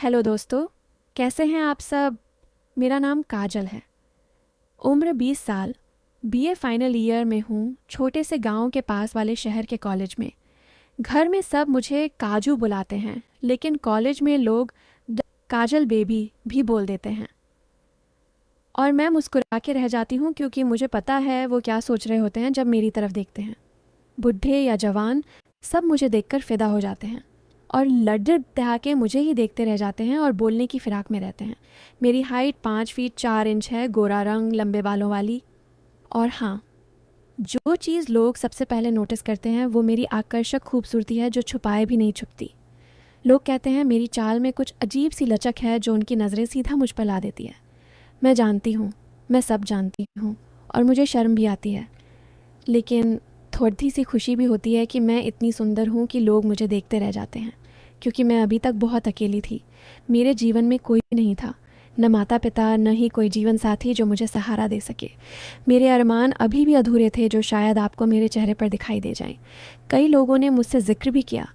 Hello दोस्तों, कैसे हैं आप सब। मेरा नाम काजल है। उम्र 20 साल। बीए फाइनल ईयर में हूँ, छोटे से गांव के पास वाले शहर के कॉलेज में। घर में सब मुझे काजू बुलाते हैं, लेकिन कॉलेज में लोग काजल बेबी भी बोल देते हैं। और मैं मुस्कुरा के रह जाती हूँ, क्योंकि मुझे पता है वो क्या सोच रहे होते हैं जब मेरी तरफ देखते हैं। बुढ़े या जवान, सब मुझे देखकर फिदा हो जाते हैं और लड्डू दहा मुझे ही देखते रह जाते हैं और बोलने की फिराक में रहते हैं। मेरी हाइट 5 फीट 4 इंच है, गोरा रंग, लंबे बालों वाली। और हाँ, जो चीज़ लोग सबसे पहले नोटिस करते हैं वो मेरी आकर्षक खूबसूरती है, जो छुपाए भी नहीं छुपती। लोग कहते हैं मेरी चाल में कुछ अजीब सी लचक है जो उनकी नज़रें सीधा मुझ पर ला देती है। मैं जानती हूँ, मैं सब जानती हूँ, और मुझे शर्म भी आती है, लेकिन थोड़ी सी खुशी भी होती है कि मैं इतनी सुंदर हूँ कि लोग मुझे देखते रह जाते हैं। क्योंकि मैं अभी तक बहुत अकेली थी। मेरे जीवन में कोई नहीं था, न माता पिता, न ही कोई जीवन साथी जो मुझे सहारा दे सके। मेरे अरमान अभी भी अधूरे थे, जो शायद आपको मेरे चेहरे पर दिखाई दे जाएं। कई लोगों ने मुझसे जिक्र भी किया,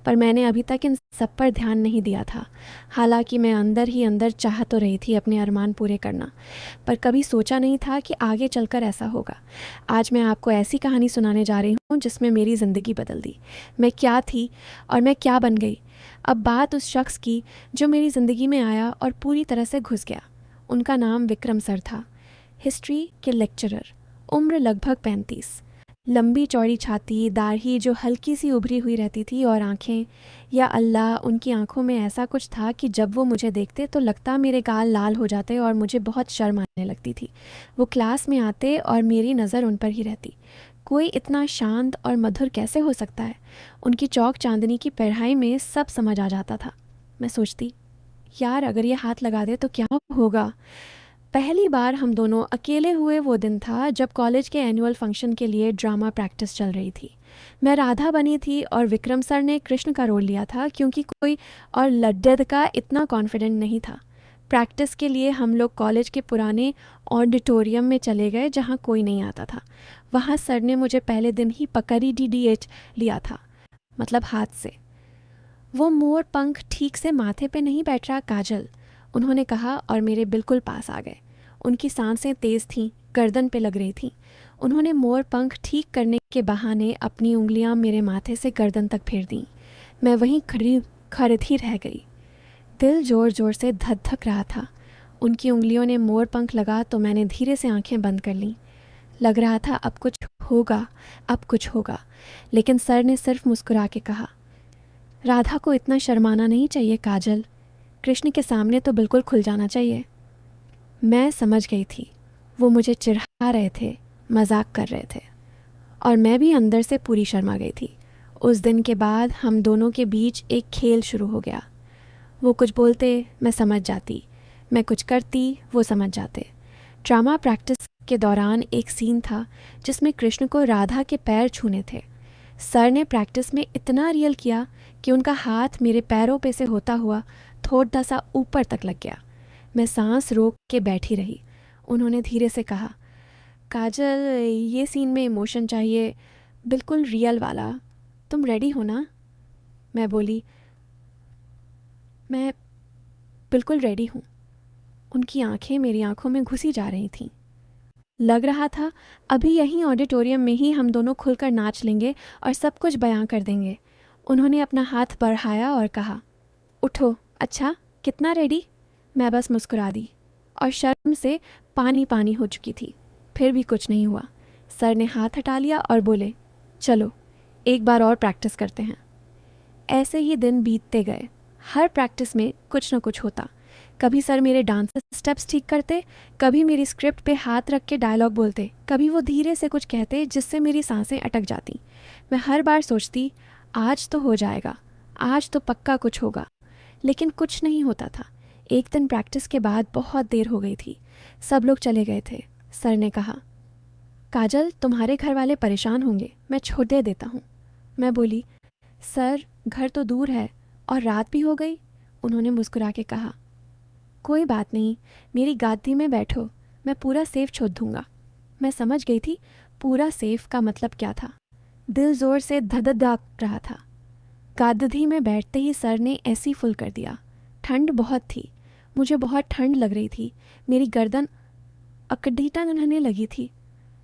पर मैंने अभी तक इन सब पर ध्यान नहीं दिया था। हालांकि मैं अंदर ही अंदर चाह तो रही थी अपने अरमान पूरे करना, पर कभी सोचा नहीं था कि आगे चलकर ऐसा होगा। आज मैं आपको ऐसी कहानी सुनाने जा रही हूँ जिसमें मेरी ज़िंदगी बदल दी। मैं क्या थी और मैं क्या बन गई। अब बात उस शख्स की जो मेरी ज़िंदगी में आया और पूरी तरह से घुस गया। उनका नाम विक्रम सर था। हिस्ट्री के लेक्चरर, उम्र लगभग 35, लंबी चौड़ी छाती, दाढ़ी जो हल्की सी उभरी हुई रहती थी, और आंखें, या अल्लाह, उनकी आंखों में ऐसा कुछ था कि जब वो मुझे देखते तो लगता मेरे गाल लाल हो जाते और मुझे बहुत शर्म आने लगती थी। वो क्लास में आते और मेरी नज़र उन पर ही रहती। कोई इतना शांत और मधुर कैसे हो सकता है। उनकी चौक चांदनी की पढ़ाई में सब समझ आ जाता था। मैं सोचती, यार अगर ये हाथ लगा दे तो क्या होगा। पहली बार हम दोनों अकेले हुए वो दिन था जब कॉलेज के एनुअल फंक्शन के लिए ड्रामा प्रैक्टिस चल रही थी। मैं राधा बनी थी और विक्रम सर ने कृष्ण का रोल लिया था, क्योंकि कोई और लड्डद का इतना कॉन्फिडेंट नहीं था। प्रैक्टिस के लिए हम लोग कॉलेज के पुराने ऑडिटोरियम में चले गए, जहाँ कोई नहीं आता था। वहाँ सर ने मुझे पहले दिन ही पकड़ी DDH लिया था, मतलब हाथ से। वो मोर पंख ठीक से माथे पे नहीं बैठ रहा काजल, उन्होंने कहा, और मेरे बिल्कुल पास आ गए। उनकी सांसें तेज़ थीं, गर्दन पे लग रही थीं। उन्होंने मोर पंख ठीक करने के बहाने अपनी उंगलियां मेरे माथे से गर्दन तक फेर दीं। मैं वहीं खड़ी रह गई। दिल ज़ोर ज़ोर से धक धक रहा था। उनकी उंगलियों ने मोर पंख लगा तो मैंने धीरे से आंखें बंद कर लीं। लग रहा था अब कुछ होगा, अब कुछ होगा। लेकिन सर ने सिर्फ मुस्कुरा के कहा, राधा को इतना शर्माना नहीं चाहिए काजल, कृष्ण के सामने तो बिल्कुल खुल जाना चाहिए। मैं समझ गई थी, वो मुझे चिढ़ा रहे थे, मजाक कर रहे थे, और मैं भी अंदर से पूरी शर्मा गई थी। उस दिन के बाद हम दोनों के बीच एक खेल शुरू हो गया। वो कुछ बोलते, मैं समझ जाती, मैं कुछ करती, वो समझ जाते। ड्रामा प्रैक्टिस के दौरान एक सीन था जिसमें कृष्ण को राधा के पैर छूने थे। सर ने प्रैक्टिस में इतना रियल किया कि उनका हाथ मेरे पैरों पे से होता हुआ थोड़ा सा ऊपर तक लग गया। मैं सांस रोक के बैठी रही। उन्होंने धीरे से कहा, काजल, ये सीन में इमोशन चाहिए, बिल्कुल रियल वाला। तुम रेडी हो ना? मैं बोली, मैं बिल्कुल रेडी हूँ। उनकी आंखें मेरी आंखों में घुसी जा रही थीं। लग रहा था अभी यहीं ऑडिटोरियम में ही हम दोनों खुलकर नाच लेंगे और सब कुछ बयां कर देंगे। उन्होंने अपना हाथ बढ़ाया और कहा, उठो। अच्छा, कितना रेडी? मैं बस मुस्कुरा दी और शर्म से पानी पानी हो चुकी थी। फिर भी कुछ नहीं हुआ। सर ने हाथ हटा लिया और बोले, चलो एक बार और प्रैक्टिस करते हैं। ऐसे ही दिन बीतते गए। हर प्रैक्टिस में कुछ न कुछ होता। कभी सर मेरे डांस स्टेप्स ठीक करते, कभी मेरी स्क्रिप्ट पे हाथ रख के डायलॉग बोलते, कभी वो धीरे से कुछ कहते जिससे मेरी सांसें अटक जाती। मैं हर बार सोचती, आज तो हो जाएगा, आज तो पक्का कुछ होगा, लेकिन कुछ नहीं होता था। एक दिन प्रैक्टिस के बाद बहुत देर हो गई थी। सब लोग चले गए थे। सर ने कहा, काजल, तुम्हारे घर वाले परेशान होंगे, मैं छोड़ दे देता हूँ। मैं बोली, सर घर तो दूर है और रात भी हो गई। उन्होंने मुस्कुरा के कहा, कोई बात नहीं, मेरी गादी में बैठो, मैं पूरा सेफ छोड़ दूंगा। मैं समझ गई थी पूरा सेफ का मतलब क्या था। दिल जोर से धधक रहा था। गादी में बैठते ही सर ने ऐसी फुल कर दिया। ठंड बहुत थी, मुझे बहुत ठंड लग रही थी। मेरी गर्दन अकड़ीटा रहने लगी थी।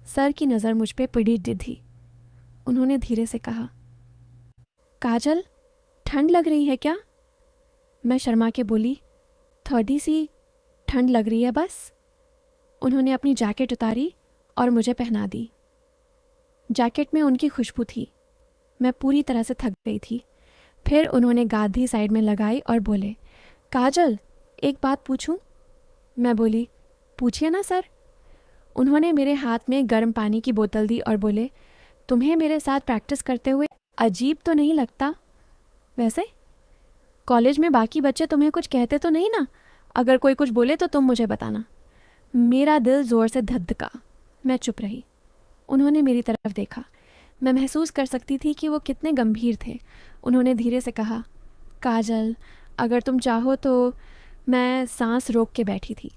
सर की नज़र मुझ पे पड़ी थी। उन्होंने धीरे से कहा, काजल, ठंड लग रही है क्या? मैं शर्मा के बोली, थोड़ी सी ठंड लग रही है बस। उन्होंने अपनी जैकेट उतारी और मुझे पहना दी। जैकेट में उनकी खुशबू थी। मैं पूरी तरह से थक गई थी। फिर उन्होंने गादी साइड में लगाई और बोले, काजल, एक बात पूछूं? मैं बोली, पूछिए ना सर। उन्होंने मेरे हाथ में गर्म पानी की बोतल दी और बोले, तुम्हें मेरे साथ प्रैक्टिस करते हुए अजीब तो नहीं लगता? वैसे कॉलेज में बाकी बच्चे तुम्हें कुछ कहते तो नहीं ना? अगर कोई कुछ बोले तो तुम मुझे बताना। मेरा दिल ज़ोर से धधका। मैं चुप रही। उन्होंने मेरी तरफ देखा। मैं महसूस कर सकती थी कि वो कितने गंभीर थे। उन्होंने धीरे से कहा, काजल, अगर तुम चाहो तो। मैं सांस रोक के बैठी थी।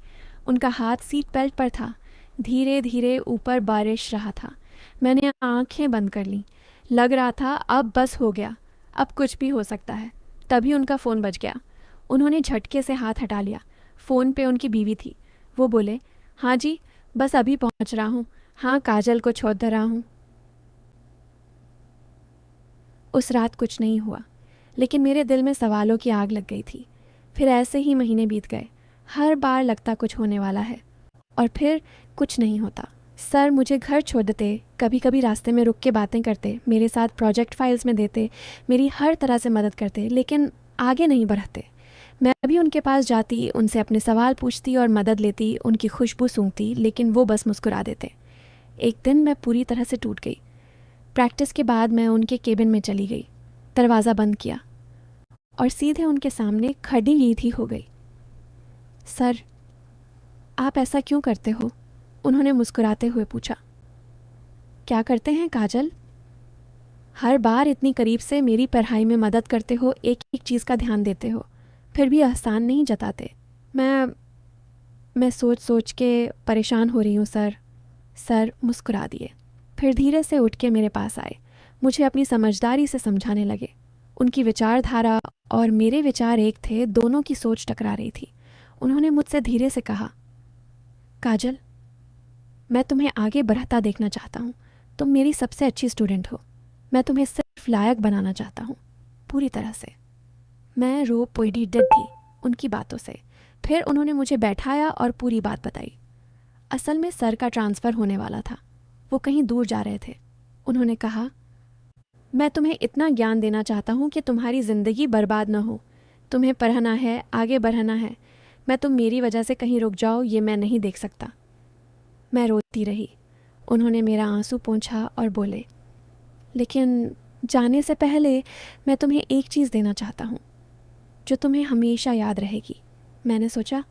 उनका हाथ सीट बेल्ट पर था। धीरे धीरे ऊपर बारिश रहा था। मैंने आंखें बंद कर लीं। लग रहा था अब बस हो गया, अब कुछ भी हो सकता है। तभी उनका फ़ोन बज गया। उन्होंने झटके से हाथ हटा लिया। फ़ोन पे उनकी बीवी थी। वो बोले, हाँ जी, बस अभी पहुंच रहा हूँ। हाँ, काजल को छोड़ रहा हूँ। उस रात कुछ नहीं हुआ, लेकिन मेरे दिल में सवालों की आग लग गई थी। फिर ऐसे ही महीने बीत गए। हर बार लगता कुछ होने वाला है और फिर कुछ नहीं होता। सर मुझे घर छोड़ देते, कभी कभी रास्ते में रुक के बातें करते, मेरे साथ प्रोजेक्ट फाइल्स में देते, मेरी हर तरह से मदद करते, लेकिन आगे नहीं बढ़ते। मैं भी उनके पास जाती, उनसे अपने सवाल पूछती और मदद लेती, उनकी खुशबू सूंघती, लेकिन वो बस मुस्कुरा देते। एक दिन मैं पूरी तरह से टूट गई। प्रैक्टिस के बाद मैं उनके केबिन में चली गई, दरवाज़ा बंद किया और सीधे उनके सामने खड़ी ही थी हो गई। सर, आप ऐसा क्यों करते हो? उन्होंने मुस्कुराते हुए पूछा। क्या करते हैं काजल? हर बार इतनी करीब से मेरी पढ़ाई में मदद करते हो, एक एक चीज़ का ध्यान देते हो, फिर भी एहसान नहीं जताते। मैं सोच सोच के परेशान हो रही हूँ सर। सर मुस्कुरा दिए। फिर धीरे से उठ के मेरे पास आए। मुझे अपनी समझदारी से समझाने लगे। उनकी विचारधारा और मेरे विचार एक थे, दोनों की सोच टकरा रही थी। उन्होंने मुझसे धीरे से कहा, काजल, मैं तुम्हें आगे बढ़ता देखना चाहता हूँ। तुम मेरी सबसे अच्छी स्टूडेंट हो। मैं तुम्हें सिर्फ लायक बनाना चाहता हूँ, पूरी तरह से। मैं रो पड़ी डर थी उनकी बातों से। फिर उन्होंने मुझे बैठाया और पूरी बात बताई। असल में सर का ट्रांसफ़र होने वाला था। वो कहीं दूर जा रहे थे। उन्होंने कहा, मैं तुम्हें इतना ज्ञान देना चाहता हूँ कि तुम्हारी ज़िंदगी बर्बाद न हो। तुम्हें पढ़ना है, आगे बढ़ना है। तुम मेरी वजह से कहीं रुक जाओ, ये मैं नहीं देख सकता। मैं रोती रही। उन्होंने मेरा आंसू पोंछा और बोले, लेकिन जाने से पहले मैं तुम्हें एक चीज़ देना चाहता हूँ जो तुम्हें हमेशा याद रहेगी। मैंने सोचा,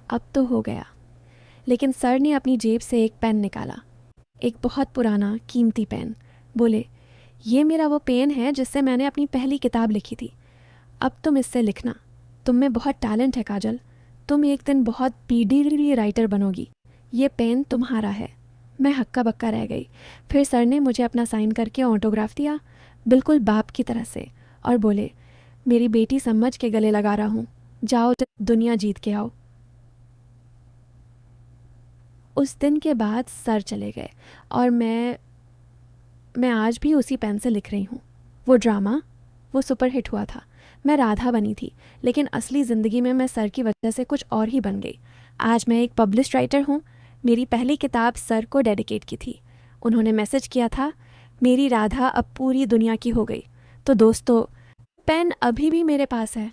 अब तो हो गया। लेकिन सर ने अपनी जेब से एक पेन निकाला, एक बहुत पुराना कीमती पेन। बोले, ये मेरा वो पेन है जिससे मैंने अपनी पहली किताब लिखी थी। अब तुम इससे लिखना। तुम में बहुत टैलेंट है काजल। तुम एक दिन बहुत पीडी राइटर बनोगी। ये पेन तुम्हारा है। मैं हक्का बक्का रह गई। फिर सर ने मुझे अपना साइन करके ऑटोग्राफ दिया, बिल्कुल बाप की तरह से, और बोले, मेरी बेटी समझ के गले लगा रहा हूँ, जाओ दुनिया जीत के आओ। उस दिन के बाद सर चले गए और मैं आज भी उसी पेन से लिख रही हूँ। वो ड्रामा, वो सुपरहिट हुआ था। मैं राधा बनी थी, लेकिन असली ज़िंदगी में मैं सर की वजह से कुछ और ही बन गई। आज मैं एक पब्लिश्ड राइटर हूँ। मेरी पहली किताब सर को डेडिकेट की थी। उन्होंने मैसेज किया था, मेरी राधा अब पूरी दुनिया की हो गई। तो दोस्तों, पेन अभी भी मेरे पास है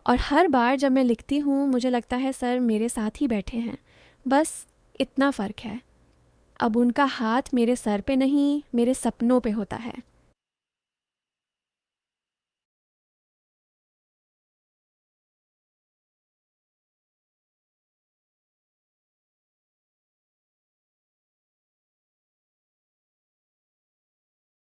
और हर बार जब मैं लिखती हूँ मुझे लगता है सर मेरे साथ ही बैठे हैं। बस इतना फ़र्क है, अब उनका हाथ मेरे सर पे नहीं, मेरे सपनों पे होता है।